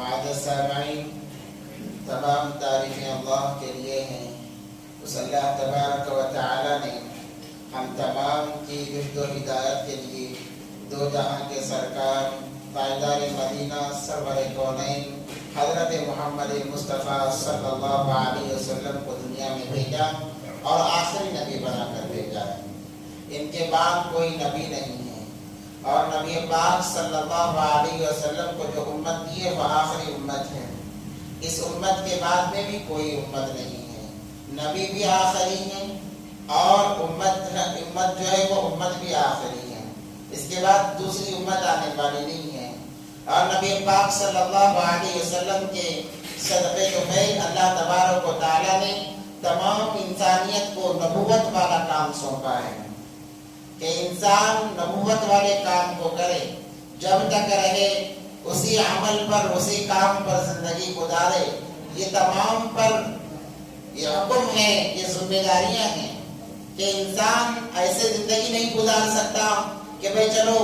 معزز سامعین، تمام تعریفیں اللہ کے لیے ہیں۔ اس اللہ تبارک و تعالی نے ہم تمام کی رشد و ہدایت کے لیے دو جہاں کے سرکار تاجدار مدینہ سرور کونین حضرت محمد مصطفیٰ صلی اللہ علیہ وسلم کو دنیا میں بھیجا اور آخری نبی بنا کر بھیجا ہے۔ ان کے بعد کوئی نبی نہیں ہے، اور نبی پاک صلی اللہ علیہ وسلم کو جو امت دی ہے وہ آخری امت ہے۔ اس امت کے بعد میں بھی کوئی امت نہیں ہے، نبی بھی آخری ہے اور امت جو ہے وہ امت بھی آخری ہے۔ اس کے بعد دوسری امت آنے والی نہیں ہے، اور نبی پاک صلی اللہ علیہ وسلم کے صدقے طفیل اللہ تبارک و تعالی نے تمام انسانیت کو نبوت والا کام سونپا ہے کہ انسان نبوت والے کام کو کرے، جب تک رہے اسی عمل پر اسی کام پر زندگی گزارے۔ یہ تمام پر یہ حکم ہے، یہ ذمہ داریاں ہیں کہ انسان ایسے زندگی نہیں گزار سکتا کہ بھئی چلو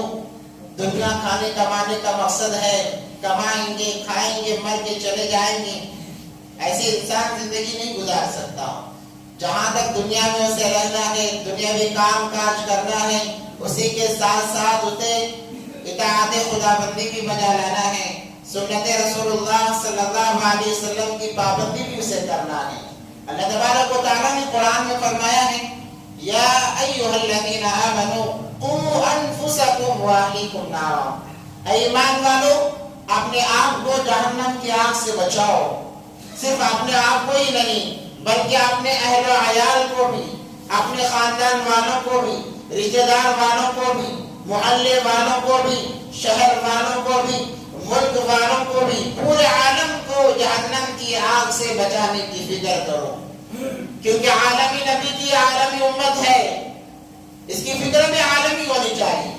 دنیا کھانے کمانے کا مقصد ہے، کمائیں گے کھائیں گے مر کے چلے جائیں گے۔ ایسے انسان زندگی نہیں گزار سکتا۔ جہاں تک دنیا میں اسے رہنا ہے، دنیاوی کام کاج کرنا ہے، اسی کے ساتھ ساتھ اسے اطاعت خدا بندی بھی بجا لانا ہے، سنت رسول اللہ صلی اللہ علیہ وسلم کی پابندی بھی اسے کرنا ہے۔ اللہ تبارک و تعالیٰ نے قرآن میں فرمایا ہے یا ایھا الذین آمنوا قوا انفسکم واہلیکم نارا، اے ایمان والو اپنے آپ کو جہنم کی آگ سے بچاؤ۔ صرف اپنے آپ کو ہی نہیں بلکہ اپنے اہل و عیال کو بھی، اپنے خاندان والوں کو بھی، رشتہ دار والوں کو بھی، محلے والوں کو بھی، شہر والوں کو بھی، ملک والوں کو بھی، پورے عالم کو جہنم کی آگ سے بچانے کی فکر کرو، کیونکہ عالمی نبی کی عالمی امت ہے، اس کی فکر میں عالمی ہونی چاہیے۔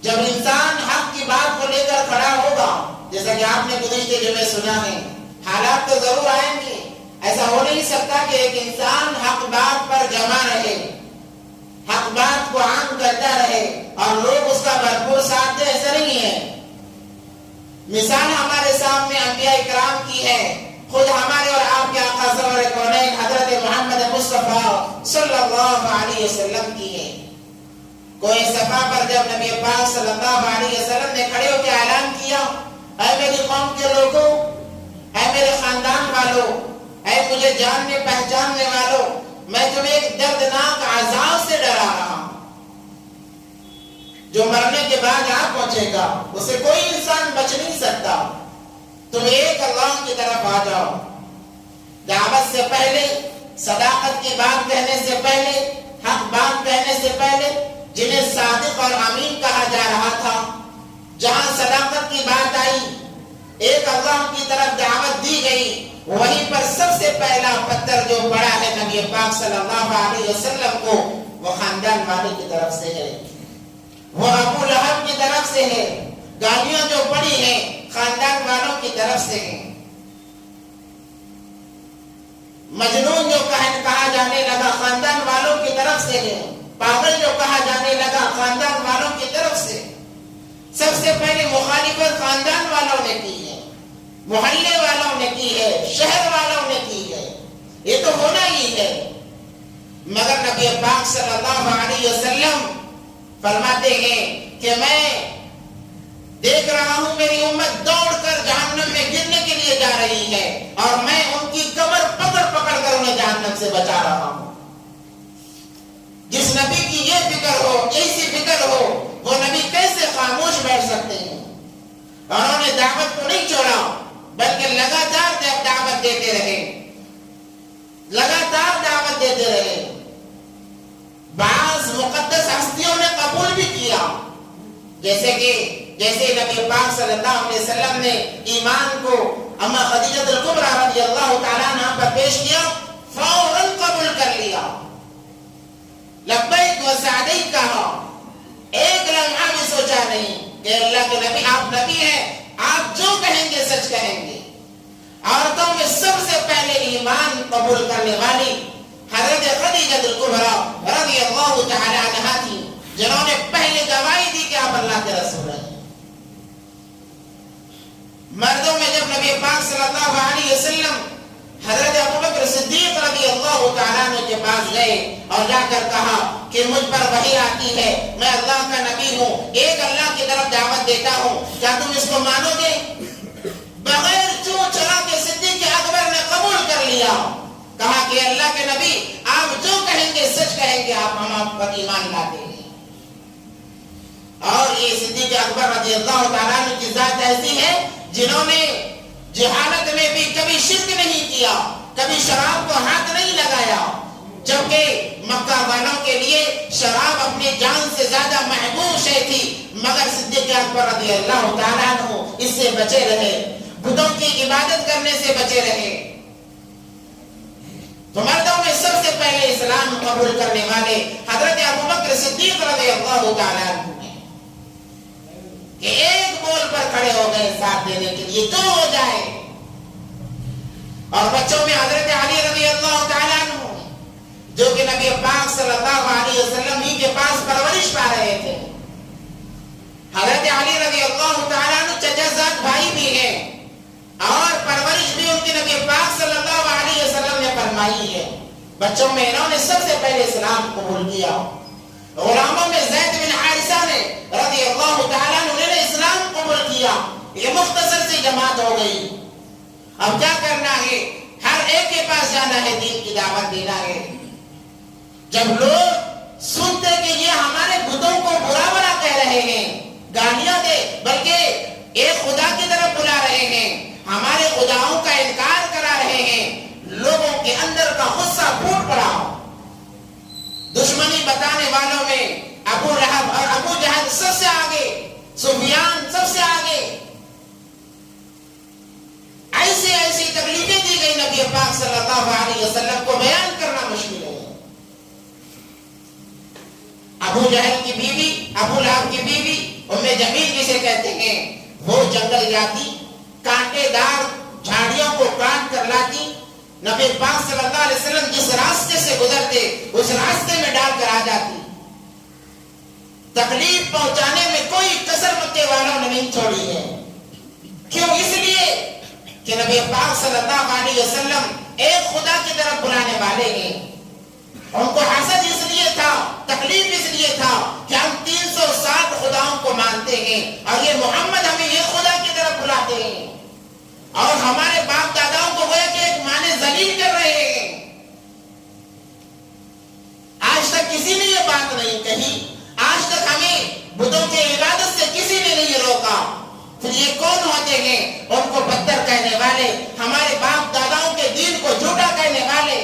جب انسان حق کی بات کو لے کر کھڑا ہوگا، جیسا کہ آپ نے گزشتہ جمعے سنا ہے، حالات تو ضرور آئیں گے، ایسا ہو نہیں سکتا کہ ایک انسان حق بات پر جمع رہے، حق بات کو عام کرتا رہے اور لوگ اس کا بھرپور ساتھ دیں، ایسا نہیں ہے۔ مثال ہمارے سامنے انبیاء اکرام کی ہے، خود ہمارے اور آپ کے آقا سرور کونین حضرت محمد مصطفیٰ صلی اللہ علیہ وسلم کی ہے۔ کوئی صفا پر جب نبی پاک صلی اللہ علیہ وسلم نے کھڑے ہو کے اعلان کیا، اے میری قوم کے لوگوں، اے میرے خاندان والوں، اے مجھے جاننے پہچاننے والوں، میں تمہیں ایک دردناک عذاب سے ڈرا رہا ہوں جو مرنے کے بعد آ پہنچے گا، اسے کوئی انسان بچ نہیں سکتا۔ تم ایک اللہ کی طرف آ جاؤ، دعوت سے پہلے، صداقت کی بات کہنے سے پہلے، حق بات کہنے سے پہلے، جنہیں صادق اور امین کہا جا رہا تھا، جہاں صداقت کی بات آئی، ایک اللہ کی طرف دعوت دی گئی، وہیں پر سب سے پہلا پتھر جو پڑا ہے نبی پاک صلی اللہ علیہ وسلم کو، وہ خاندان والے کی طرف سے ہے، وہ ابو لہب کی طرف سے ہے، گالیاں جو پڑی ہیں خاندان والوں کی طرف سے ہیں، مجنون جو کہا جانے لگا خاندان والوں کی طرف سے ہے، پاگل جو کہا جانے لگا خاندان والوں کی طرف سے۔ سب سے پہلے مخالفت خاندان والوں نے کی ہے، محلے والوں نے کی ہے، شہر والوں نے کی ہے، یہ تو ہونا ہی ہے۔ مگر نبی پاک صلی اللہ علیہ وسلم فرماتے ہیں کہ میں دیکھ رہا ہوں میری امت دوڑ کر جہنم میں گرنے کے لیے جا رہی ہے، اور میں ان کی کمر پکڑ پکڑ کر انہیں جہنم سے بچا رہا ہوں۔ جس نبی کی یہ فکر ہو، ایسی فکر ہو، وہ نبی کیسے خاموش بیٹھ سکتے ہیں؟ انہوں نے دعوت کو نہیں چھوڑا بلکہ لگاتار دعوت دیتے رہے، لگاتار دعوت دیتے رہے۔ بعض مقدس ہستیوں نے قبول بھی کیا، جیسے نبی پاک صلی اللہ علیہ وسلم نے ایمان کو اما خدیجہ الکبریٰ رضی اللہ تعالیٰ عنہا پر پیش کیا، فوراً قبول کر لیا، لبیک و سعدیک کہا، ایک لمحہ بھی سوچا نہیں کہ اللہ کے نبی آپ نبی ہیں، آپ جو کہیں گے سچ کہیں گے۔ عورتوں میں سب سے پہلے ایمان قبول کرنے والی حضرت خدیجہ الکبریٰ رضی اللہ تعالی عنہا تھی، جنہوں نے پہلے گواہی دی کہ آپ اللہ کے رسول ہیں۔ پاک صلی اللہ علیہ وسلم حضرت ابوبکر صدیق رضی اللہ تعالیٰ عنہ کے پاس گئے اور جا کر کہا کہ مجھ پر وحی آتی ہے، میں اللہ کا نبی ہوں، ایک اللہ کی طرف دعوت دیتا ہوں، کیا تم اس کو مانو گے؟ بغیر چوں چلا کے صدیق اکبر نے قبول کر لیا، کہا کہ اللہ کے نبی آپ جو کہیں گے سچ کہیں گے، ہم پر ایمان لاتے ہیں۔ اور یہ صدیق اکبر رضی اللہ تعالیٰ عنہ کی ذات ایسی ہے جنہوں نے جہالت میں بھی کبھی شرک نہیں کیا، کبھی شراب کو ہاتھ نہیں لگایا، جبکہ مکہ والوں کے لیے شراب اپنی جان سے زیادہ محبوب شے تھی، مگر صدیق اکبر رضی اللہ تعالیٰ عنہ اس سے بچے رہے، بتوں کی عبادت کرنے سے بچے رہے۔ تو مردوں میں سب سے پہلے اسلام قبول کرنے والے حضرت ابوبکر صدیق رضی اللہ تعالیٰ عنہ کہ ایک بول پر کھڑے ہو گئے ساتھ دینے کے لیے، جو ہو جائے۔ اور بچوں میں حضرت علی رضی اللہ تعالیٰ عنہ جو کہ نبی پاک صلی اللہ علیہ وسلم ہی کے پاس پرورش پا رہے تھے۔ حضرت علی رضی اللہ تعالیٰ عنہ چچا زاد بھائی بھی ہیں اور پرورش بھی ان کے نبی پاک صلی اللہ علیہ وسلم نے فرمائی ہے۔ بچوں میں انہوں نے سب سے پہلے اسلام قبول کیا۔ غلاموں میں زید بن حارثہ نے رضی اللہ تعالیٰ عنہ نے اسلام قبول کیا۔ یہ مختصر سی جماعت ہو گئی۔ اب کیا کرنا ہے؟ ہر ایک کے پاس جانا ہے، دین کی دعوت دینا ہے۔ جب لوگ سنتے کہ یہ ہمارے بتوں کو برا بھلا کہہ رہے ہیں، گالیاں دے، بلکہ ایک خدا کی طرف بلا رہے ہیں، ہمارے خداؤں کا انکار کرا رہے ہیں، لوگوں کے اندر کا غصہ پھوٹ پڑا۔ دشمنی بتانے والوں میں ابو لہب اور ابو جہل سب سے آگے، سفیان سب سے آگے۔ ایسی تکلیفیں دی گئی نبی پاک صلی اللہ علیہ وسلم کو بیان کرنا مشکل ہے۔ ابو جہل کی بیوی، ابو لہب کی بیوی ام جمیل جسے کہتے ہیں، وہ جنگل جاتی، کانٹے دار جھاڑیوں کو کاٹ کر لاتی، نبی پاک صلی اللہ علیہ وسلم جس راستے سے گزرتے اس راستے میں ڈال کر آ جاتی۔ تکلیف پہنچانے میں کوئی کسر مکے والوں نے نہیں چھوڑی ہے۔ کیوں؟ اس لیے کہ نبی پاک صلی اللہ علیہ وسلم ایک خدا کی طرف بلانے والے ہیں۔ ان کو حسد اس لیے تھا، تکلیف اس لیے تھا کہ ہم 360 خداؤں کو مانتے ہیں اور یہ محمد ہمیں یہ خدا کی طرف بلاتے ہیں، اور ہمارے باپ داداؤں کو گویا کہ ایک معنی ذلیل کر رہے ہیں۔ آج تک کسی نے یہ بات نہیں کہی، آج تک ہمیں بتوں کی عبادت سے کسی نے نہیں روکا، پھر یہ کون ہوتے ہیں ان کو بدتر کہنے والے، ہمارے باپ داداؤں کے دین کو جھوٹا کہنے والے؟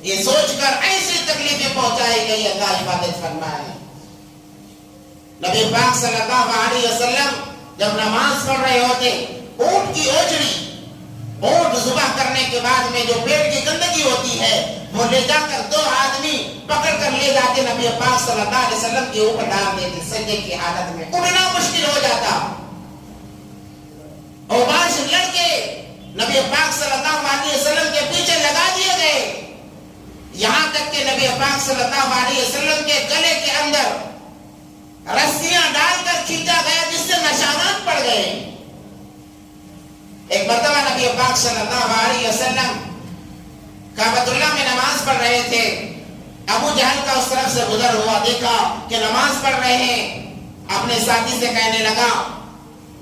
یہ سوچ کر ایسی تکلیفیں پہنچائی گئی، اللہ حفاظت فرمائے۔ نبی پاک صلی اللہ علیہ وسلم جب نماز پڑھ رہے ہوتے، اونٹ کی اوجڑی، اونٹ ذبح کرنے کے بعد میں جو پیٹ کی گندگی ہوتی ہے وہ لے جا کر 2 آدمی پکڑ کر لے جاتے، نبی پاک صلی اللہ علیہ وسلم کے اوپر ڈال دیتے، سجدے کی حالت میں اٹھنا مشکل ہو جاتا۔ اوباش لڑکے نبی پاک صلی اللہ علیہ وسلم کے پیچھے لگا دیے گئے، یہاں تک کہ نبی پاک صلی اللہ علیہ وسلم کے گلے کے اندر رسیاں ڈال کر کھینچا گیا جس سے نشانات پڑ گئے۔ ایک مرتبہ نبی پاک صلی اللہ علیہ وسلم کعبۃ اللہ میں نماز پڑھ رہے تھے، ابو جہل کا اس طرف سے گزر ہوا، دیکھا کہ نماز پڑھ رہے ہیں، اپنے ساتھی سے کہنے لگا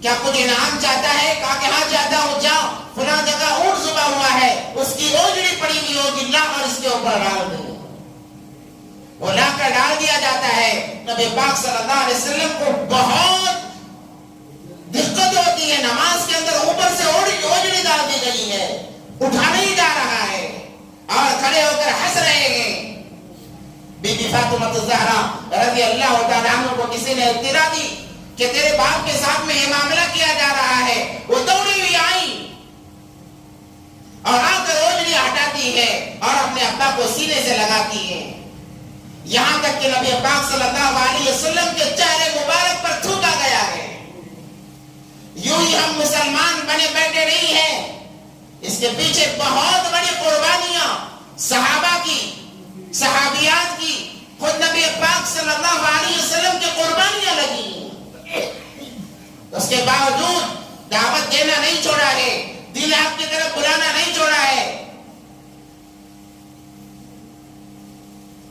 کیا کچھ انعام چاہتا ہے؟ کہا کہ ہاں چاہتا ہوں، جاؤ فلاں جگہ اونٹ ذبح ہوا ہے، اس کی اوجڑی پڑی ہوئی ہوگی، لا اور اس کے اوپر ڈال دو۔ وہ لا کر ڈال دیا جاتا ہے۔ نبی پاک صلی اللہ علیہ وسلم کو بہت دقت ہوتی ہے، نماز کے اندر اوپر سے اوجڑی ڈال دی گئی ہے، اٹھا نہیں جا رہا ہے، اور کھڑے ہو کر ہنس رہے ہیں۔ بی بی فاطمہ الزہرا رضی اللہ تعالیٰ عنہ کو کسی نے اطلاع دی کہ تیرے باپ کے ساتھ میں یہ معاملہ کیا جا رہا ہے، وہ دوڑی ہوئی آئی اور آ کر اوجڑی ہٹاتی ہے اور اپنے ابا کو سینے سے لگاتی ہے، یہاں تک کہ نبی پاک صلی اللہ علیہ وسلم کے چہرے مبارک پر تھوکا گیا ہے۔ یوں ہی ہم مسلمان بنے بیٹھے نہیں ہیں، اس کے پیچھے بہت بڑی قربانیاں صحابہ کی، صحابیات کی، خود نبی پاک صلی اللہ علیہ وسلم کی قربانیاں لگی۔ اس کے باوجود دعوت دینا نہیں چھوڑا ہے، دین حق کی طرف بلانا نہیں چھوڑا ہے۔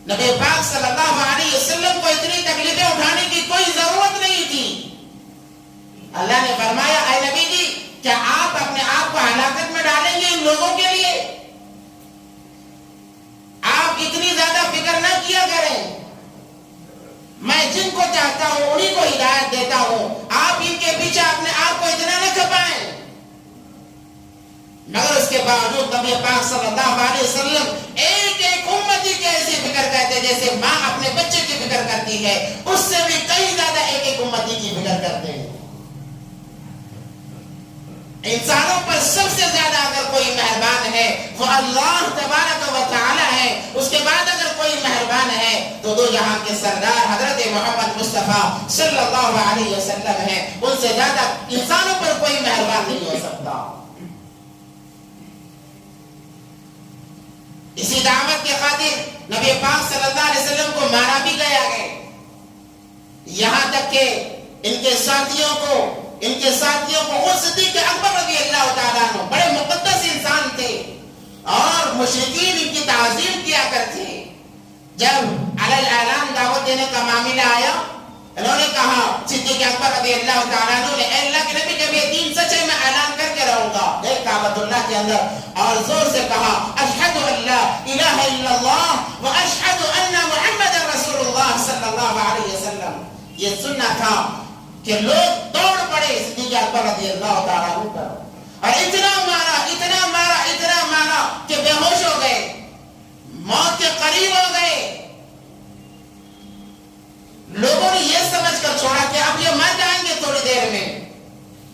نبی پاک صلی اللہ علیہ وسلم کو اتنی تکلیفیں اٹھانے کی کوئی ضرورت نہیں تھی۔ اللہ نے فرمایا اے نبی جی کیا آپ اپنے آپ کو ہلاکت میں ڈالیں گے ان لوگوں کے لیے؟ آپ اتنی زیادہ فکر نہ کیا کریں، میں جن کو چاہتا ہوں انہی کو ہدایت دیتا ہوں، آپ ان کے پیچھے اپنے آپ کو اتنا نہ کھپائیں۔ مگر اس کے باوجود نبی پاک صلی اللہ علیہ وسلم ایک ایک امتی کی ایسی فکر کرتے جیسے ماں اپنے بچے کی فکر کرتی ہے، اس سے بھی کئی زیادہ ایک ایک امتی کی فکر کرتے ہیں۔ انسانوں پر سب سے زیادہ اگر کوئی مہربان ہے وہ اللہ تبارک و تعالی ہے، اس کے بعد اگر کوئی مہربان ہے تو دو جہاں کے سردار حضرت محمد مصطفیٰ صلی اللہ علیہ وسلم ہے، ان سے زیادہ انسانوں پر کوئی مہربان نہیں ہو سکتا۔ اسی دعوت کے خاطر نبی پاک صلی اللہ علیہ وسلم کو مارا بھی گیا ہے، یہاں تک کہ ان کے ساتھیوں کو خود صدیق اکبر رضی اللہ تعالیٰ عنہ بڑے مقدس انسان تھے اور مشرکین ان کی تعظیم کیا کرتے۔ جب علی الاعلان دعوت دینے کا معاملہ آیا، انہوں نے کہا صدیق اکبر رضی اللہ تعالیٰ عنہ نے اے اللہ کے نبی جب یہ دین سچ ہے میں اعلان کر کے رہوں گا، گئے کعبۃ اللہ کے اندر اور زور سے کہا اشہد ان لا الہ الا اللہ و اشہد ان محمد رسول اللہ صلی اللہ علیہ وسلم۔ یہ سننا تھا کہ لوگ دوڑ پڑے صدیق اکبر رضی اللہ تعالیٰ عنہ پر اور اتنا مارا کہ بے ہوش ہو گئے، موت کے قریب ہو گئے۔ لوگوں نے یہ سمجھ کر چھوڑا کہ اب یہ مر جائیں گے تھوڑی دیر میں۔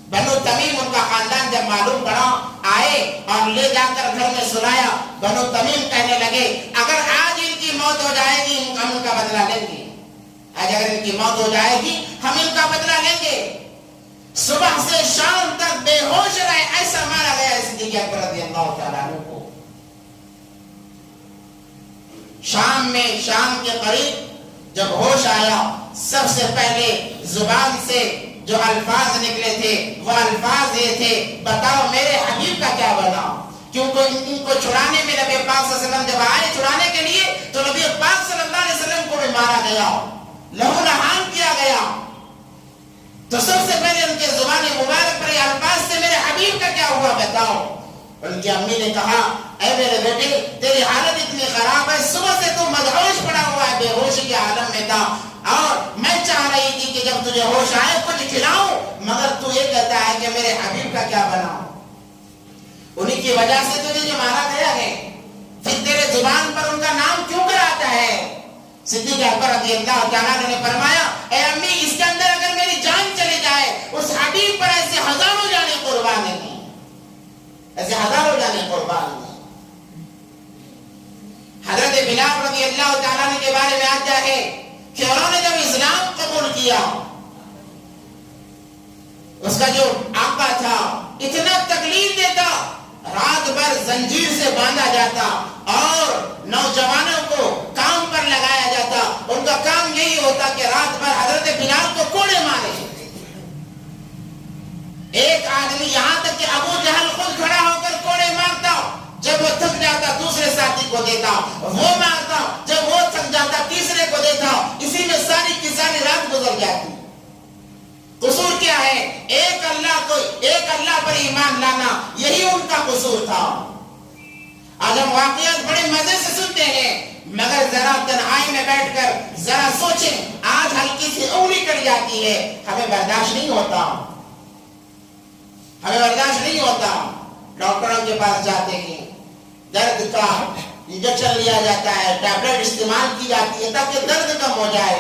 بنو تمیم ان کا خاندان جب معلوم پڑا آئے اور لے جا کر گھر میں سلایا۔ بنو تمیم کہنے لگے اگر آج ان کی موت ہو جائے گی ہم ان کا بدلہ لیں گے، آج اگر ان کی موت ہو جائے گی ہم ان کا بدلہ لیں گے۔ صبح سے شام تک بے ہوش رہے، ایسا مارا گیا صدیق اکبر رضی اللہ تعالیٰ عنہ کو۔ شام کے قریب جب ہوش آیا، سب سے پہلے زبان سے جو الفاظ نکلے تھے وہ الفاظ یہ تھے بتاؤ میرے حبیب کا کیا بنا۔ کیونکہ ان کو چھڑانے میں نبی پاک صلی اللہ علیہ وسلم جب آئے چھڑانے کے لیے تو نبی پاک صلی اللہ علیہ وسلم کو بھی مارا گیا، لہو لہان کیا گیا۔ تو سب سے پہلے ان کے زبان مبارک پر یہ الفاظ سے میرے حبیب کا کیا ہوا بتاؤ۔ ان کی امی نے کہا اے میرے بیٹے تیری حالت اتنی خراب ہے، صبح سے تو مدہوش پڑا ہوا ہے، بے ہوشی کے عالم میں تھا اور میں چاہ رہی تھی کہ جب تجھے ہوش آئے کچھ کھلاؤں، مگر تو یہ کہتا ہے کہ میرے حبیب کا کیا بناؤں۔ انہی کی وجہ سے تجھے جو مارا گیا ہے، پھر تیرے زبان پر ان کا نام کیوں کر آتا ہے؟ صدیق اکبر رضی اللہ تعالیٰ نے فرمایا اے امی اس کے اندر اگر میری جان چلی جائے اس حبیب پر ایسے ہزاروں جانیں قربان نہیں، ایسے ہزاروں جانیں قربان نہیں۔ حضرت بلال رضی اللہ تعالیٰ عنہ کے بارے میں آتا ہے کہ انہوں نے جب اسلام قبول کیا، اس کا جو آقا تھا اتنا تکلیف دیتا، رات بھر زنجیر سے باندھا جاتا اور نوجوانوں کو کام پر لگایا جاتا۔ ان کا کام یہی ہوتا کہ رات بھر حضرت بلال کو کوڑے مارے۔ ایک آدمی یہاں تک کہ ابو جہل خود کھڑا ہو کر کوڑے مارتا، جب وہ تھک جاتا دوسرے ساتھی کو دیتا، وہ مارتا، جب وہ تھک جاتا تیسرے کو دیتا، اسی میں ساری کی ساری رات گزر جاتی۔ قصور کیا ہے؟ ایک اللہ پر ایمان لانا، یہی ان کا قصور تھا۔ آج ہم واقعات بڑے مزے سے سنتے ہیں، مگر ذرا تنہائی میں بیٹھ کر ذرا سوچیں، آج ہلکی سی انگلی کٹ جاتی ہے، ہمیں برداشت نہیں ہوتا، ڈاکٹروں کے پاس جاتے ہیں، درد کا انجیکشن لیا جاتا ہے، ٹیبلٹ استعمال کی جاتی ہے تاکہ درد کم ہو جائے،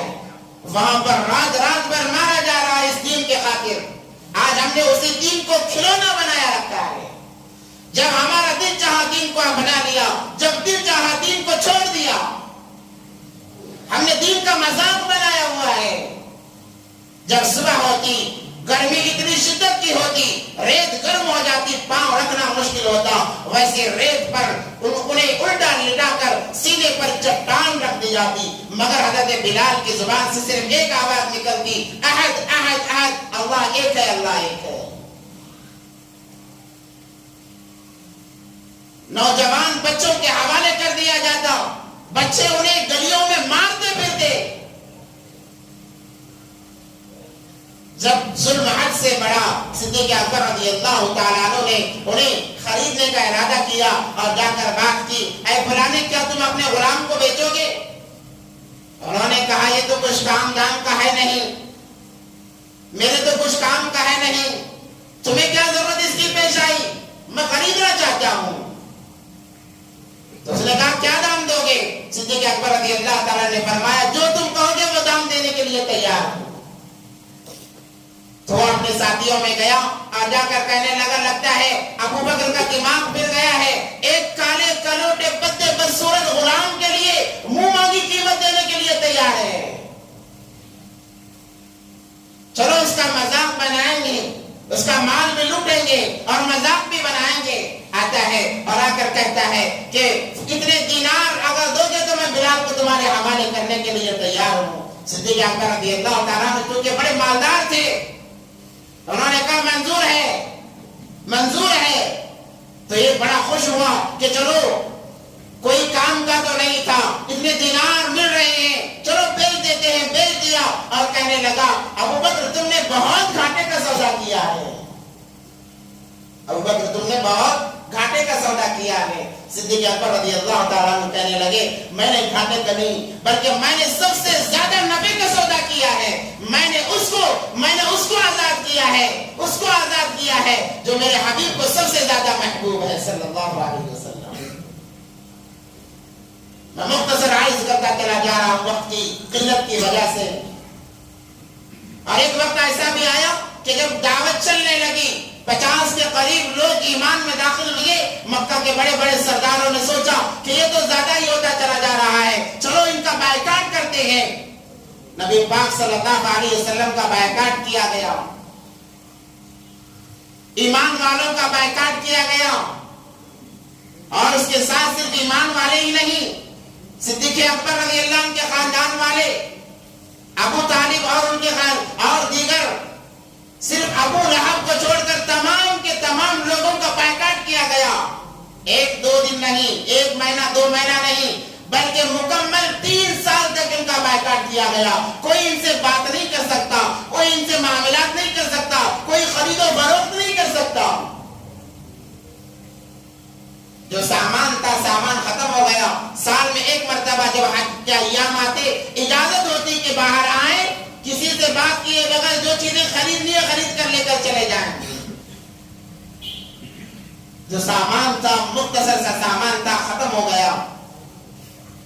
وہاں پر رات بھر مارا جا رہا ہے اس دین کے خاطر۔ آج ہم نے اسی دین کو کھلونا بنایا رکھا ہے، جب ہمارا دل چاہا دین کو بنا لیا، جب دل چاہا دین کو چھوڑ دیا، ہم نے دین کا مذاق بنایا ہوا ہے۔ جب صبح ہوتی گرمی اتنی شدت کی ہوتی، ریت گرم ہو جاتی، پاؤں رکھنا مشکل ہوتا، ویسے ریت پر انہیں الٹا لٹا کر سینے پر چٹان رکھ دی جاتی، مگر حضرت بلال کی زبان سے صرف ایک آواز نکلتی، احد احد احد، اللہ ایک ہے، اللہ ایک ہے۔ نوجوان بچوں کے حوالے کر دیا جاتا، بچے انہیں گلیوں میں مارتے پھرتے۔ جب ظلم حد سے بڑا، صدیق اکبر رضی اللہ تعالیٰ عنہ نے انہیں خریدنے کا ارادہ کیا اور جا کر بات کی، اے فلانے کیا تم اپنے غلام کو بیچو گے؟ انہوں نے کہا یہ تو کچھ کام دام کا ہے نہیں، میرے تو کچھ کام کا ہے نہیں، تمہیں کیا ضرورت اس کی پیش آئی؟ میں خریدنا چاہتا ہوں۔ تو اس نے کہا کیا دام دو گے؟ صدیق اکبر رضی اللہ تعالیٰ نے فرمایا جو تم کہو گے وہ دام دینے کے لیے تیار ہوں۔ تو وہ اپنے ساتھیوں میں گیا اور جا کر کہنے لگتا ہے ابو بکر کا دماغ پھر گیا ہے، ایک کالے کلوٹے بدے بدصورت غلام کے لیے منہ مانگی قیمت دینے کے لیے تیار ہے۔ چلو اس کا مذاق بنائیں گے، اس کا مال بھی لوٹیں گے اور مذاق بھی بنائیں گے۔ آتا ہے اور آ کر کہتا ہے کہ کتنے دینار اگر دو گے تو میں بلال کو تمہارے حوالے کرنے کے لیے تیار ہوں۔ صدیق اکبر رضی اللہ تعالیٰ عنہ چونکہ بڑے مالدار تھے، انہوں نے کہا منظور ہے، منظور ہے۔ تو یہ بڑا خوش ہوا کہ چلو کوئی کام کا تو نہیں تھا، اتنے دینار مل رہے ہیں، چلو بیچ دیتے ہیں۔ بیچ دیا اور کہنے لگا ابو بکر تم نے بہت گھاٹے کا سودا کیا ہے، ابو بکر تم نے بہت گھاٹے کا سودا کیا ہے۔ صدیق اکبر رضی اللہ تعالیٰ عنہ کہنے لگے میں نے گھاٹے کا نہیں بلکہ میں نے سب سے زیادہ نفع کا سودا کیا ہے، میں نے اس کو آزاد کیا ہے، اس کو آزاد کیا ہے جو میرے حبیب کو سب سے زیادہ محبوب ہے صلی اللہ علیہ وسلم۔ میں مختصر عرض کرتا چلا جا رہا ہوں وقت کی قلت کی وجہ سے۔ اور ایک وقت ایسا بھی آیا کہ جب دعوت چلنے لگی 50 کے قریب لوگ ایمان میں داخل ہوئے، مکہ کے بڑے بڑے سرداروں نے سوچا کہ یہ تو زیادہ ہی ہوتا چلا جا رہا ہے، چلو ان کا بائیکاٹ کرتے ہیں۔ نبی پاک صلی اللہ علیہ وسلم کا بائیکاٹ کیا گیا، ایمان والوں کا بائیکاٹ کیا گیا، اور اس کے ساتھ صرف ایمان والے ہی نہیں، صدیق اکبر رضی اللہ عنہ کے خاندان والے، ابو طالب اور ان کے اور دیگر، صرف ابو لہب کو چھوڑ کر تمام کے تمام لوگوں کا بائیکاٹ کیا گیا۔ ایک دو دن نہیں، ایک مہینہ دو مہینہ نہیں، بلکہ مکمل 3 سال تک ان کا بائیکاٹ کیا گیا۔ کوئی ان سے بات نہیں کر سکتا، کوئی ان سے معاملات نہیں کر سکتا، کوئی خرید و فروخت نہیں کر سکتا۔ جو سامان تھا سامان ختم ہو گیا۔ سال میں ایک مرتبہ جب حج کے ایام آتے اجازت ہوتی کہ باہر آئیں، کسی سے بات کیے بغیر جو چیزیں خریدنی ہے خرید کر لے کر چلے جائیں۔ جو سامان تھا مختصر سا سامان تھا ختم ہو گیا۔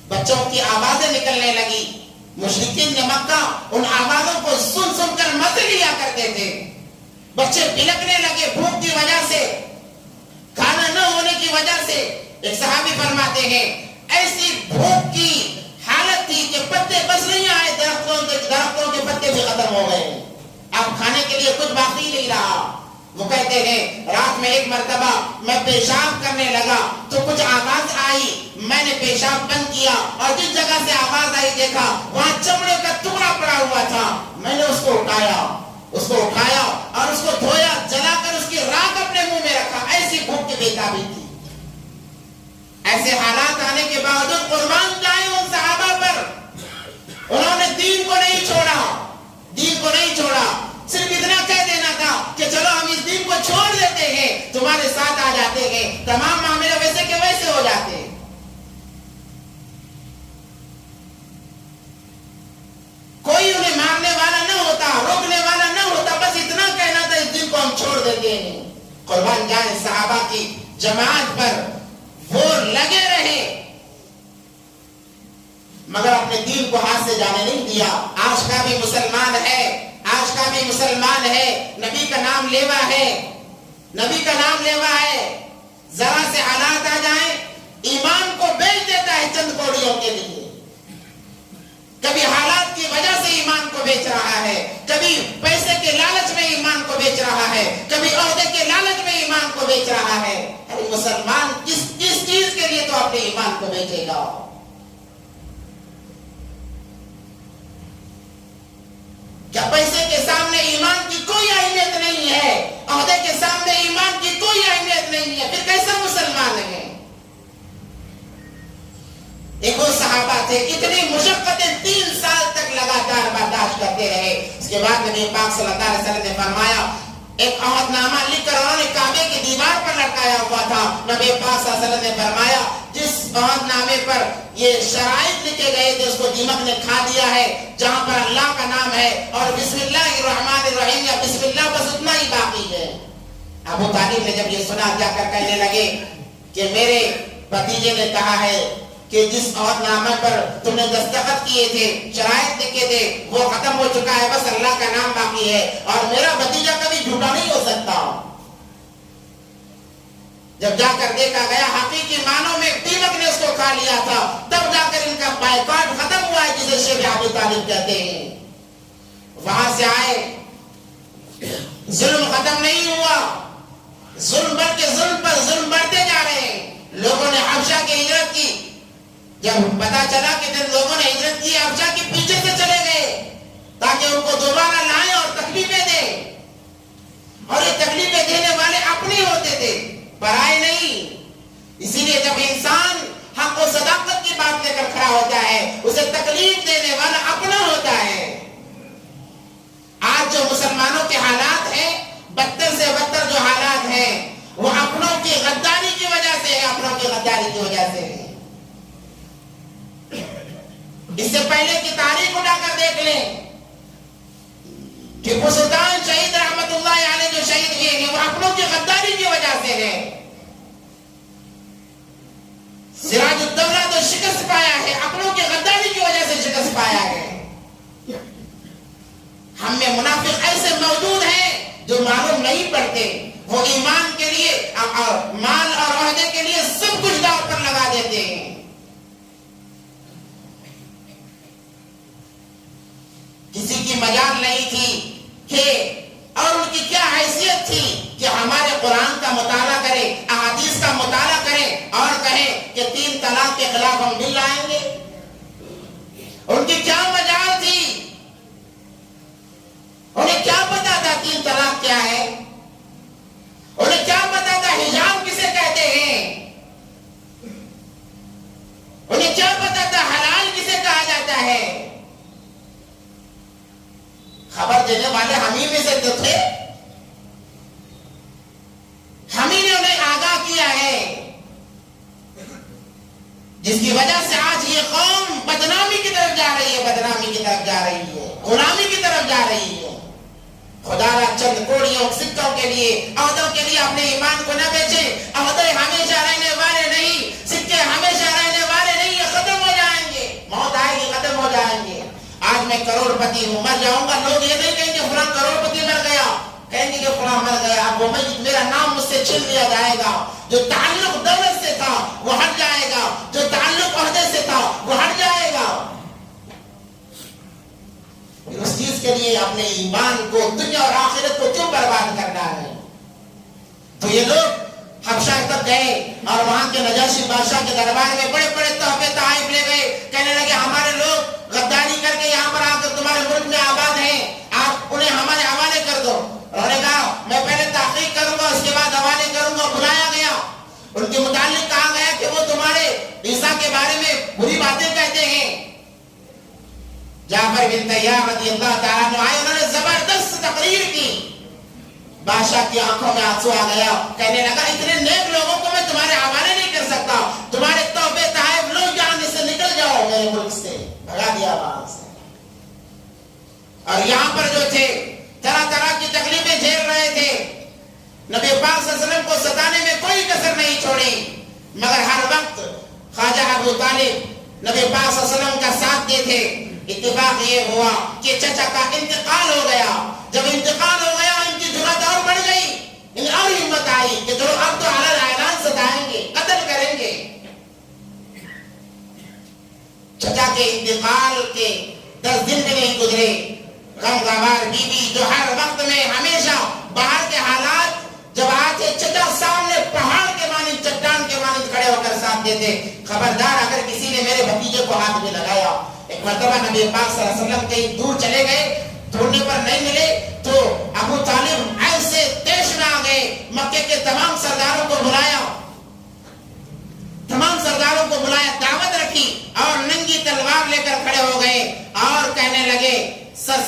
بچوں کی آوازیں نکلنے لگی، مشرکین مکہ ان آوازوں کو سن سن کر مزے لیا کرتے تھے۔ بچے بلکنے لگے بھوک کی وجہ سے، کھانا نہ ہونے کی وجہ سے۔ ایک صحابی فرماتے ہیں ایسی بھوک کی حالت تھی کہ پتے بس نہیں آئے، درختوں کے پتے بھی ختم ہو گئے، اب کھانے کے لیے کچھ باقی نہیں رہا۔ وہ کہتے ہیں رات میں ایک مرتبہ میں پیشاب کرنے لگا تو کچھ آواز آئی، میں نے پیشاب بند کیا اور جس جگہ سے آواز آئی دیکھا وہاں چمڑے کا ٹکڑا پڑا ہوا تھا۔ میں نے اس کو اٹھایا اور اس کو دھویا، جلا کر اس کی راکھ اپنے منہ میں رکھا۔ ایسی بھوک کی بےتابی تھی۔ ایسے حالات آنے کے باوجود قربان جائیں ان صحابہ پر، انہوں نے دین کو نہیں چھوڑا، صرف اتنا کہہ دینا تھا کہ چلو ہم اس دین کو چھوڑ دیتے ہیں، تمہارے ساتھ آ جاتے ہیں، تمام معاملے ویسے کے ویسے ہو جاتے۔ کوئی انہیں مارنے والا نہ ہوتا، روکنے والا نہ ہوتا، بس اتنا کہنا تھا اس دین کو ہم چھوڑ دیتے ہیں۔ قربان جائیں صحابہ کی جماعت پر، وہ لگے رہے مگر اپنے دین کو ہاتھ سے جانے نہیں دیا۔ آج کا بھی مسلمان ہے، نبی کا نام لیوا ہے، ذرا سے حالات آ جائیں ایمان کو بیچ دیتا ہے چند کوڑیوں کے لیے۔ کبھی حالات کی وجہ سے ایمان کو بیچ رہا ہے، کبھی پیسے کے لالچ میں ایمان کو بیچ رہا ہے، کبھی عہدے کے لالچ میں ایمان کو بیچ رہا ہے۔ ارے مسلمان کس چیز کے لیے تو اپنے ایمان کو بیچے گا؟ کیا پیسے کے سامنے ایمان کی کوئی اہمیت نہیں ہے؟ عہدے کے سامنے ایمان کی کوئی اہمیت نہیں ہے؟ پھر کیسا مسلمان ہے؟ وہ صحابہ تھے اتنی مشقتیں 3 سال تک لگاتار برداشت کرتے رہے. اس کے بعد نبی پاک صلی اللہ علیہ وسلم نے فرمایا، ایک عہد نامہ لکھ کر انہوں نے کعبے کی دیوار پر لٹکایا ہوا تھا. نبی پاک صلی اللہ علیہ وسلم نے فرمایا جس عہد نامے پر یہ شرائط لکھے گئے تھے اس کو دیمک نے کھا دیا ہے. جہاں پر اللہ کا نام ہے اور بسم اللہ الرحمن الرحیم یا بسم اللہ بس اتنا ہی باقی ہے. ابو طالب نے جب یہ سنا جا کر کہنے لگے کہ میرے بھتیجے نے کہا ہے کہ جس عہد نامہ پر تم نے دستخط کیے تھے، شرائط لکھے تھے، وہ ختم ہو چکا ہے، بس اللہ کا نام باقی ہے اور میرا بھتیجا کبھی جھوٹا نہیں ہو سکتا. جب جا کر دیکھا گیا حقیقی معنوں میں دیمک نے اس کو کھا لیا تھا، تب جا کر ان کا بائیکاٹ ختم ہوا ہے جسے شیخ ابو طالب کہتے ہیں. وہاں سے آئے، ظلم ختم نہیں ہوا، ظلم بڑھ کے ظلم پر ظلم بڑھتے جا رہے ہیں. لوگوں نے حبشہ کی ہجرت کی. جب پتا چلا کہ جن لوگوں نے ہجرت کی حبشہ کے پیچھے سے چلے گئے تاکہ ان کو دوبارہ لائیں اور تکلیفیں دیں، اور یہ تکلیفیں دینے والے اپنے ہوتے تھے، پرائے نہیں. اسی لیے جب انسان حق و صداقت کی بات لے کر کھڑا ہوتا ہے اسے تکلیف دینے والا اپنا ہوتا ہے. آج جو مسلمانوں کے حالات ہیں، بدتر سے بدتر جو حالات ہیں، وہ اپنوں کی غداری کی وجہ سے ہے، اپنوں کی غداری کی وجہ سے ہے. اس سے پہلے کی تاریخ اٹھا کر دیکھ لیں کہ ٹیپو سلطان شہید رحمت اللہ علیہ جو شہید ہوئے ہیں وہ اپنوں کی غداری کی وجہ سے ہے. سراج الدولہ تو شکست پایا ہے، اپنوں کی غداری کی وجہ سے شکست پایا ہے. ہم میں منافق ایسے موجود ہیں جو معلوم نہیں پڑتے، وہ ایمان کے لیے مال اور عہدے کے لیے سب کچھ داؤ پر لگا دیتے ہیں. کسی کی مجال نہیں تھی کہ اور ان کی کیا حیثیت تھی کہ ہمارے قرآن کا مطالعہ کریں، احادیث کا مطالعہ کریں اور کہیں کہ 3 طلاق کے خلاف ہم بل لائیں گے. ان کی کیا مجال تھی؟ انہیں کیا پتا تھا 3 طلاق کیا ہے؟ انہیں کیا پتا تھا حجاب کسے کہتے ہیں؟ انہیں کیا پتا تھا حلال کسے کہا جاتا ہے؟ خبر دینے والے ہم ہی میں سے تو تھے، ہم ہی نے انہیں آگاہ کیا ہے، جس کی وجہ سے آج یہ قوم بدنامی کی طرف جا رہی ہے، بدنامی کی طرف جا رہی ہے، غلامی کی طرف جا رہی ہے. خدا را چند کوڑیوں سکوں کے لیے، عہدوں کے لیے اپنے ایمان کو نہ بیچیں. عہدے ہمیشہ رہنے والے نہیں، سکے ہمیشہ رہنے والے نہیں، یہ ختم ہو جائیں گے، موت آئے گی ختم ہو جائیں گے. آج میں کروڑ پتی ہوں، مر جاؤں گا، لوگ یہ نہیں کہیں گے فلاں کروڑ پتی مر گیا، کہیں گے کہ فلاں مر گیا. اب وہ میرا نام مجھ سے چھین لیا جائے گا. جو تعلق دولت سے تھا وہ ہٹ جائے گا، جو تعلق عہدے سے تھا وہ ہٹ جائے گا. اس چیز کے لیے اپنے ایمان کو، دنیا اور آخرت کو کیوں برباد کرنا ہے؟ تو یہ لوگ حبشہ تک گئے اور وہاں کے نجاشی بادشاہ کے دربار میں بڑے بڑے تحفے تحائف لے گئے. کہنے لگے ہمارے لوگ غداری کر کے یہاں پر آ کر تمہارے ملک میں آباد ہیں، آپ انہیں ہمارے حوالے کر دو. انہوں نے کہا میں پہلے تحقیق کروں گا، اس کے بعد حوالے کروں گا. بلایا گیا، ان کے متعلق کہا گیا کہ وہ تمہارے عیسیٰ کے بارے میں بری باتیں کہتے ہیں. جعفر بن طیار رضی اللہ تعالیٰ عنہ آئے، انہوں نے زبردست تقریر کی. بادشاہ کی آنکھوں میں آنسو آ گیا، کہنے لگا اتنے نیک لوگوں کو میں تمہارے حوالے نہیں کر سکتا، تمہارے تحفے تحائف لو جان سے نکل جاؤ میرے ملک سے. بھگا دیا وہاں سے. اور یہاں پر جو تھے طرح طرح کی تکلیفیں جھیل رہے تھے. نبی پاک صلی اللہ علیہ وسلم کو ستانے میں کوئی کسر نہیں چھوڑی، مگر ہر وقت خواجہ ابو طالب نبی پاک صلی اللہ علیہ وسلم کا ساتھ دیتے. اتفاق یہ ہوا کہ چچا کا انتقال ہو گیا. جب انتقال ہو گیا ان کی جرأت اور بڑھ گئی، ان اور ہمت آئی کہ چلو اب تو علی اعلان ستائیں گے، قتل کریں گے. چچا کے انتقال کے 10 دن بھی نہیں گزرے، غمگوار بیوی جو ہر وقت میں ہمیشہ باہر کے حالات جب آتے چچا سامنے پہاڑ کے مانند، چٹان کے مانند کھڑے ہو کر ساتھ دیتے. خبردار اگر کسی نے میرے بھتیجے کو ہاتھ میں لگایا. ایک مرتبہ نبی پاک صلی اللہ علیہ وسلم کہیں دور چلے گئے، ڈھونڈنے پر نہیں ملے تو ابو طالب ایسے دیش میں آ گئے. مکے کے تمام سرداروں کو بلایا، تمام سرداروں کو بلایا، دعوت رکھی اور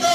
2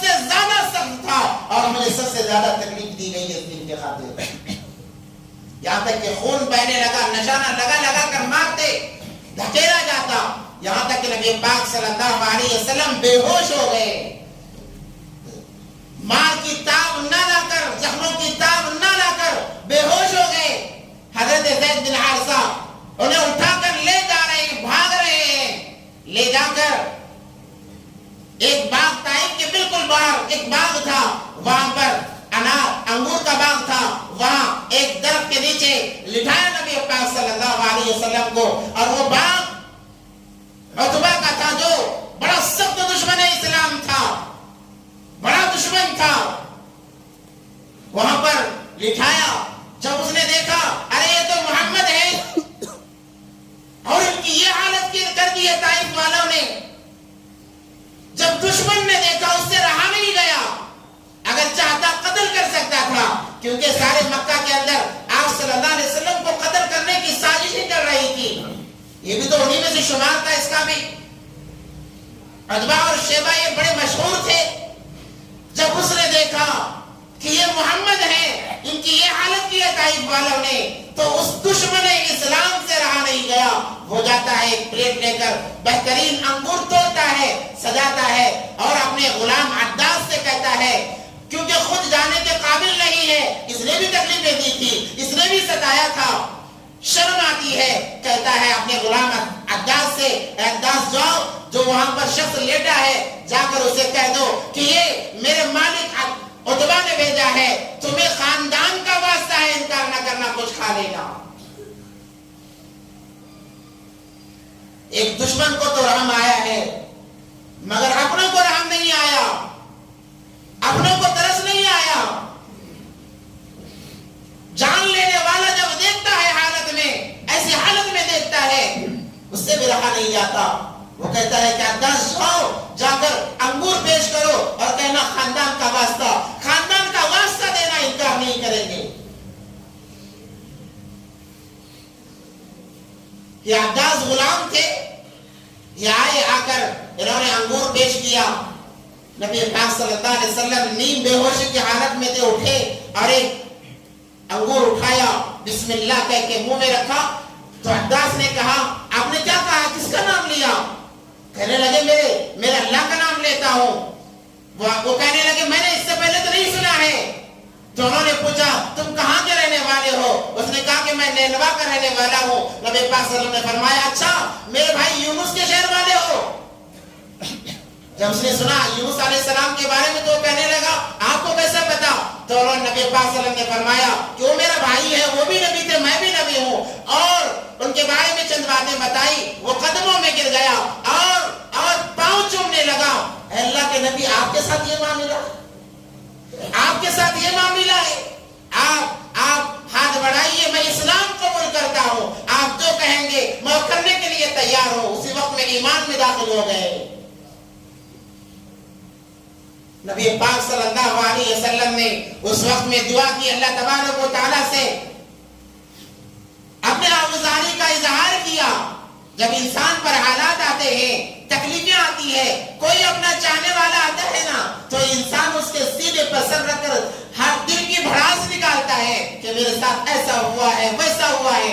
سے زیادہ سخت تھا اور مجھے سب سے زیادہ تکلیف دی گئی اس دن کے خاطر. یہاں تک کہ خون بہنے لگا, نشانہ لگا لگا کر مارتے, دھکیلا جاتا, یہاں تک کہ نبی پاک صلی اللہ علیہ وسلم بے ہوش ہو گئے. مار کی تاب نہ لا کر, زخموں کی تاب نہ لا کر بے ہوش ہو گئے. حضرت زید بن حارثہ انہیں اٹھا کر لے جا رہے ہیں, بھاگ رہے ہیں. لے جا کر ایک باغ طائف کے بالکل باہر ایک باغ تھا, وہاں پر انار انگور کا باغ تھا, وہاں ایک درخت کے نیچے لٹھایا نبی پاک صلی اللہ علیہ وسلم کو. اور وہ باغ عتبہ کا تھا جو بڑا سخت دشمن اسلام تھا, بڑا دشمن تھا. وہاں پر لٹھایا. جب اس نے دیکھا ارے یہ تو محمد ہے اور ان کی یہ حالت کر دی ہے طائف والوں نے. جب دشمن نے دیکھا اس سے رہا نہیں گیا. اگر چاہتا قتل کر سکتا تھا, کیونکہ سارے مکہ کے اندر آپ صلی اللہ علیہ وسلم کو قتل کرنے کی سازشیں کر رہی تھی. یہ بھی تو انہی میں سے شمار تھا. اس کا بھی عتبہ اور شیبہ یہ بڑے مشہور تھے. جب اس نے دیکھا کہ یہ محمد ہے, ان کی یہ حالت کی ہے طائف والوں نے, تو اس دشمن اسلام سے رہا نہیں گیا. وہ جاتا ہے ایک پلیٹ لے کر بہترین انگور توڑتا ہے, سجاتا ہے اور اپنے غلام عداس سے کہتا ہے, کیونکہ خود جانے کے قابل نہیں ہے, اس نے بھی تکلیفیں دی تھی, اس نے بھی ستایا تھا, شرم آتی ہے, کہتا ہے اپنے غلام عداس سے, عداس جاؤ جو وہاں پر شخص لیٹا ہے, جا کر اسے کہہ دو کہ یہ میرے مالک عتبہ نے بھیجا ہے, تمہیں خاندان کا واسطہ ہے, انکار نہ کرنا, کچھ کھا لینا. ایک دشمن کو تو رحم آیا ہے مگر اپنوں کو رحم نہیں آیا, اپنوں کو ترس نہیں آیا. جان لینے والا جب دیکھتا ہے حالت میں, ایسی حالت میں دیکھتا ہے, اس سے بھی رہا نہیں جاتا. وہ کہتا ہے کہ عداس جاؤ, جا کر انگور پیش کرو اور کہنا خاندان کا واسطہ, خاندان کا واسطہ دینا انکار نہیں کریں گے. یہ عداس غلام تھے, یہ آئے, آ کر انہوں نے انگور پیش کیا. نبی پاک صلی اللہ علیہ وسلم نیم بے ہوشی کی حالت میں تھے, اٹھے اور ایک انگور اٹھایا, بسم اللہ کہہ کے منہ میں رکھا. تو عداس نے کہا آپ نے کیا کہا, کس کا نام لیا؟ کہنے لگے میرے اللہ کا نام لیتا ہوں. وہ کہنے لگے میں نے اس سے پہلے تو نہیں سنا ہے. تو انہوں نے پوچھا تم کہاں کے رہنے والے ہو؟ اس نے کہا کہ میں نینوا کا رہنے والا ہوں. نبی پاک صلی اللہ علیہ وسلم نے فرمایا اچھا میرے بھائی یونس کے شہر والے ہو. جب اس نے سنا یونس علیہ السلام کے بارے میں تو کہنے لگا آپ کو کیسے پتا؟ تو انہوں نے نبی پاک صلی اللہ علیہ وسلم نے فرمایا کہ وہ میرا بھائی ہے, وہ بھی نبی تھے, میں بھی نبی ہوں. اور ان کے بارے میں چند باتیں بتائی. وہ قدموں میں گر گیا اور پاؤں چومنے لگا. اے اللہ کے نبی آپ کے ساتھ یہ معاملہ, آپ کے ساتھ یہ معاملہ ہے, آپ ہاتھ بڑھائیے, میں اسلام قبول کرتا ہوں, آپ جو کہیں گے میں کرنے کے لیے تیار ہوں. اسی وقت میں ایمان میں داخل ہو گئے. نبی پاک صلی اللہ علیہ وسلم نے اس وقت میں دعا کی اللہ تبارک و تعالیٰ سے, اپنے آوزاری کا اظہار کیا. جب انسان پر حالات آتے ہیں, تکلیفیں آتی ہے, کوئی اپنا چاہنے والا آتا ہے نا, تو انسان اس کے سینے پر سر رکھ کر ہر دل کی بھڑاس نکالتا ہے کہ میرے ساتھ ایسا ہوا ہے, ویسا ہوا ہے.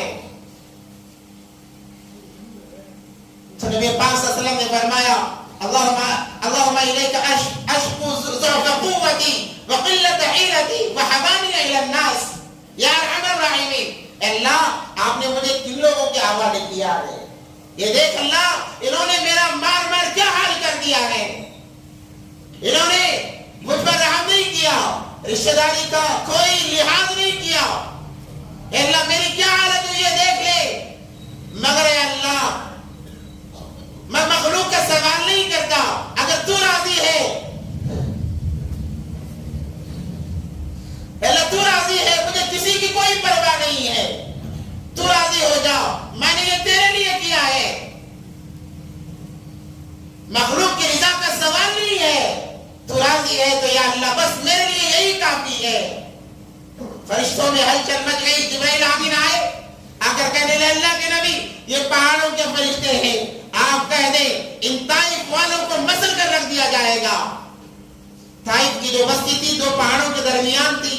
تو نبی پاک صلی اللہ علیہ وسلم نے فرمایا اللهم إليك أشكو ضعف قوتي وقلة حيلتي وحباني إلى الناس یا ارحم الراحمین. اللہ آپ نے مجھے کن لوگوں کے حوالے کیا ہے, یہ دیکھ اللہ انہوں نے میرا مار مار کیا حال کر دیا ہے, انہوں نے مجھ پر رحم نہیں کیا, رشتہ داری کا کوئی لحاظ نہیں کیا. اے اللہ میری کیا حالت ہوئی ہے دیکھ لے. مگر اے اللہ میں مخلوق کا سوال نہیں کرتا, اگر تو راضی ہے, اللہ تو راضی ہے, مجھے کسی کی کوئی پرواہ نہیں ہے, تو راضی ہو جا, میں نے یہ تیرے لیے کیا ہے. مخلوق کی رضا کا سوال نہیں ہے, تو راضی ہے تو یا اللہ بس میرے لیے یہی کافی ہے. فرشتوں میں ہلچل مچ گئی. جبرائیل امین آئے, آ کر کہنے لگے اللہ کے نبی یہ پہاڑوں کے فرشتے ہیں, آپ کہہ دیں ان طائف والوں کو مسل کر رکھ دیا جائے گا. طائف کی جو بستی تھی 2 پہاڑوں کے درمیان تھی.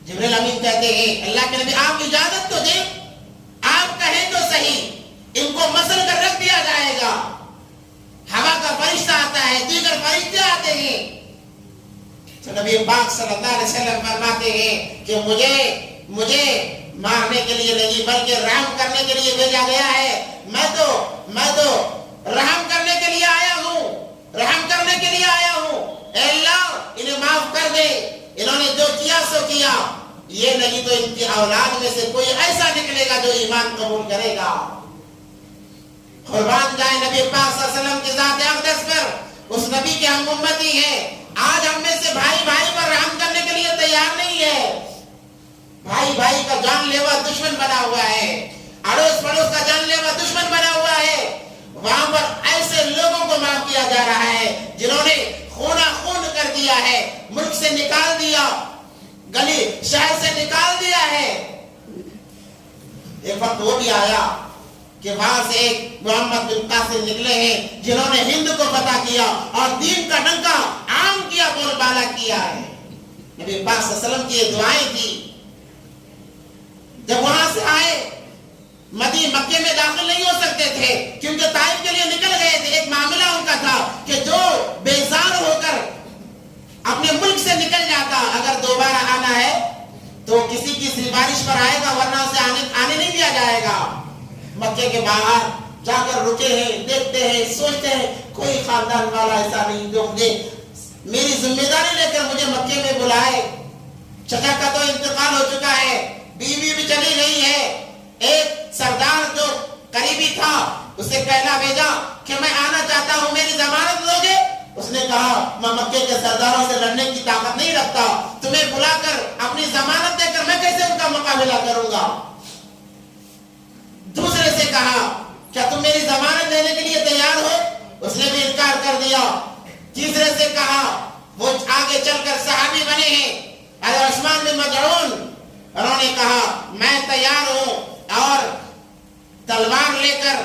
جبریل امین کہتے ہیں اللہ کے نبی آپ اجازت تو دیں, آپ کہیں تو صحیح, ان کو مسل کر رکھ دیا جائے گا. ہوا کا فرشتہ آتا ہے, دیگر فرشتے آتے ہیں. تو نبی پاک صلی اللہ علیہ وسلم فرماتے ہیں کہ مجھے مارنے کے لیے نہیں بلکہ رحم کرنے کے لیے بھیجا گیا ہے. میں تو رحم کرنے کے لیے آیا ہوں. اے اللہ انہیں معاف کر دے, انہوں نے جو کیا سو کیا. یہ نہیں تو ان کی اولاد میں سے کوئی ایسا نکلے گا جو ایمان قبول کرے گا. قربان جائے نبی پاک صلی اللہ علیہ وسلم کی ذات اقدس پر, اس نبی کے ہم امتی ہیں. آج ہم میں سے بھائی پر رحم کرنے کے لیے تیار نہیں ہے. بھائی کا جان لیوا دشمن بنا ہوا ہے, اڑوس پڑوس کا جان لیوا دشمن بنا ہوا ہے. وہاں پر ایسے لوگوں کو معاف کیا جا رہا ہے جنہوں نے خون کر دیا ہے, ملک سے نکال دیا, گلی شہر سے نکال دیا ہے. ایک وقت وہ بھی آیا کہ وہاں سے ایک محمد بن قاسم نکلے ہیں جنہوں نے ہند کو فتح کیا اور دین کا ڈنکا عام کیا, بول بالا کیا ہے. نبی پاک صلی اللہ علیہ وسلم کی یہ دعائیں تھی. جب وہاں سے آئے مکے میں داخل نہیں ہو سکتے تھے کیونکہ طائف کے لیے نکل گئے تھے. ایک معاملہ ان کا تھا کہ جو بیزار ہو کر اپنے ملک سے نکل جاتا, اگر دوبارہ آنا ہے تو کسی کی سفارش پر آئے گا, ورنہ اسے آنے نہیں دیا جائے گا. مکے کے باہر جا کر رکے ہیں, دیکھتے ہیں, سوچتے ہیں کوئی خاندان والا ایسا نہیں جو مجھے میری ذمہ داری لے کر مجھے مکے میں بلائے. چچا کا تو انتقال ہو چکا ہے, بیوی بھی چلی گئی ہے. ایک سردار جو قریبی تھا اسے کہنا بھیجا کہ میں آنا چاہتا ہوں, میری ضمانت دو گے؟ اس نے کہا میں مکے کے سرداروں سے لڑنے کی طاقت نہیں رکھتا, تمہیں بلا کر اپنی ضمانت دے کر میں کیسے ان کا مقابلہ کروں گا. دوسرے سے کہا کیا تم میری ضمانت دینے کے لیے تیار ہو؟ اس نے بھی انکار کر دیا. تیسرے سے کہا, وہ آگے چل کر صحابی بنے ہیں حضرت عثمان بن مظعون, انہوں نے کہا میں تیار ہوں, اور تلوار لے کر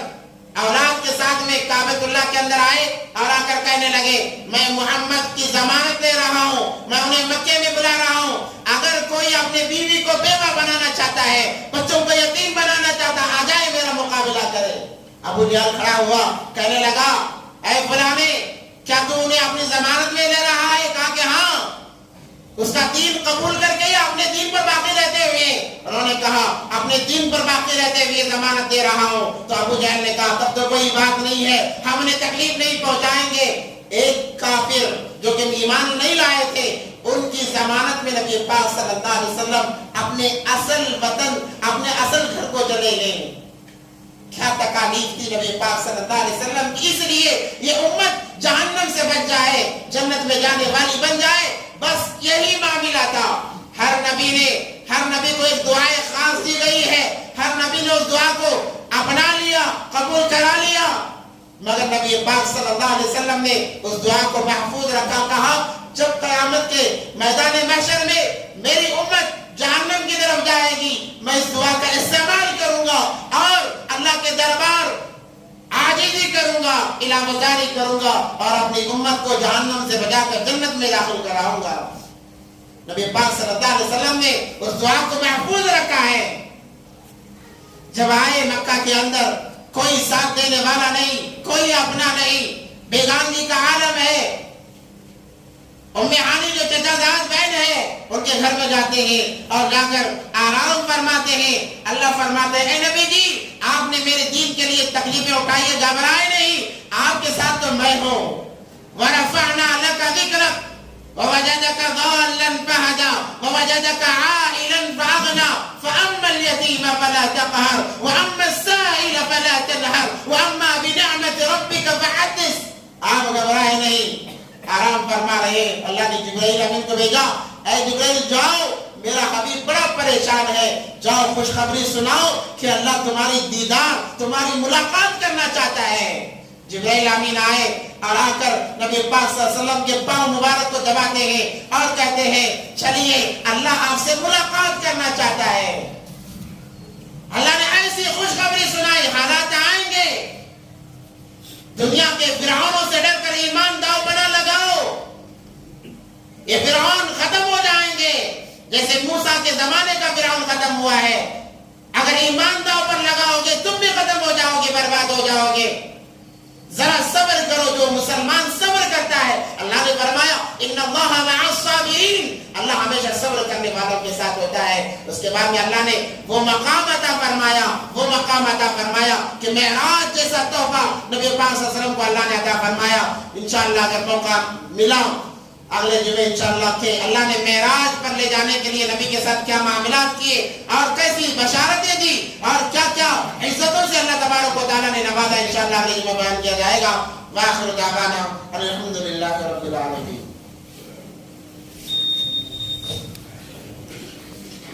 اولاد کے ساتھ میں کعبۃ اللہ کے اندر آئے اور آ کر کہنے لگے میں محمد کی ضمانت دے رہا ہوں, میں انہیں مکے میں بلا رہا ہوں. اگر کوئی اپنے بیوی کو بیوہ بنانا چاہتا ہے, بچوں کو یتیم بنانا چاہتا, آ جائے میرا مقابلہ کرے. ابو جہل کھڑا ہوا, کہنے لگا اے فلانے کیا تو انہیں اپنی ضمانت میں لے رہا ہے؟ کہا کہ ہاں. اس کا دین قبول کر کے یا اپنے دین پر باقی رہتے ہوئے؟ انہوں نے کہا اپنے دین پر باقی رہتے ہوئے ضمانت دے رہا ہوں. تو ابو جہل نے کہا تب تو کوئی بات نہیں ہے, ہم انہیں تکلیف نہیں پہنچائیں گے. ایک کافر جو کہ ایمان نہیں لائے تھے, ان کی ضمانت میں نبی پاک صلی اللہ علیہ وسلم اپنے اصل وطن, اپنے اصل گھر کو چلے گئے. کیا تکالیف تھی نبی پاک صلی اللہ علیہ وسلم کی, اس لیے یہ امت جہنم سے بچ جائے, جنت میں جانے والی بن جائے. بس یہی معاملہ تھا. ہر نبی کو ایک دعائیں خاص دی گئی ہے, ہر نبی نے اس دعا کو اپنا لیا, قبول کرا لیا, مگر نبی پاک صلی اللہ علیہ وسلم نے اس دعا کو محفوظ رکھا. کہا جب قیامت کے میدان محشر میں میری امت جہنم کی طرف جائے گی, میں اس دعا کا استعمال کروں گا اور اللہ کے دربار عاجزی کروں گا, الہامزاری کروں گا, اور اپنی امت کو جہنم سے بچا کر جنت میں داخل کراؤں گا. نبی پاک صلی اللہ علیہ وسلم نے اس دعا کو محفوظ رکھا ہے. جب آئے مکہ کے اندر کوئی ساتھ دینے والا نہیں, کوئی اپنا نہیں, بیگانگی کا عالم ہے. ام ہانی جو چچا زاد بہن ہے ان کے گھر میں جاتے ہیں اور جا کر آرام فرماتے ہیں. اللہ فرماتے ہیں اے نبی جی آپ نے میرے دین کے لیے تکلیفیں اٹھائی ہے, گھبرائے نہیں, آپ کے ساتھ تو میں ہوں. ورفعنا لك ذکرک ووجدك ضالا فهدى ووجدك عائلا فأغنى فأما اليتيم فلا تقهر وأما السائل فلا تنهر وأما بنعمة ربك فحدث. آپ گھبرائے نہیں, آرام فرما رہے. اللہ نے جبرائیل امین کو بھیجا, اے جبرائیل جاؤ, میرا حبیب بڑا پریشان ہے, جاؤ خوشخبری سناؤ کہ اللہ تمہاری دیدار, تمہاری ملاقات کرنا چاہتا ہے. جبرائیل امین آئے اور آ کر نبی پاک صلی اللہ علیہ وسلم کے پاؤں مبارک کو دباتے ہیں اور کہتے ہیں چلیے اللہ آپ سے ملاقات کرنا چاہتا ہے. اللہ نے ایسی خوشخبری سنائی, حالات آئیں گے, دنیا کے فرعونوں سے ڈر کر ایمان داؤ بنا لگاؤ، یہ فرعون ختم ہو جائیں گے جیسے موسیٰ کے زمانے کا فرعون ختم ہوا ہے۔ اگر ایمان داؤ پر لگاؤ گے تم بھی ختم ہو جاؤ گے، برباد ہو جاؤ گے۔ ذرا صبر کرو، جو مسلمان صبر کرتا ہے اللہ نے فرمایا ان اللہ مع الصابرین، اللہ ہمیشہ صبر کرنے والوں کے ساتھ ہوتا ہے۔ اس کے بعد میں اللہ نے وہ مقام عطا فرمایا کہ معراج جیسا تحفہ نبی پاک صلی اللہ علیہ وسلم کو اللہ نے عطا فرمایا۔ انشاءاللہ اگر موقع ملا اگلے جمعے انشاءاللہ کہ اللہ نے معراج پر لے جانے کے لیے نبی کے ساتھ کیا معاملات کیے اور کیسی بشارتیں دی اور کیا کیا عزتوں سے اللہ تبارک و تعالیٰ نے نوازا، انشاءاللہ اگلے جمعے بیان کیا جائے گا۔ وآخر دعوانا الحمدللہ رب العالمین۔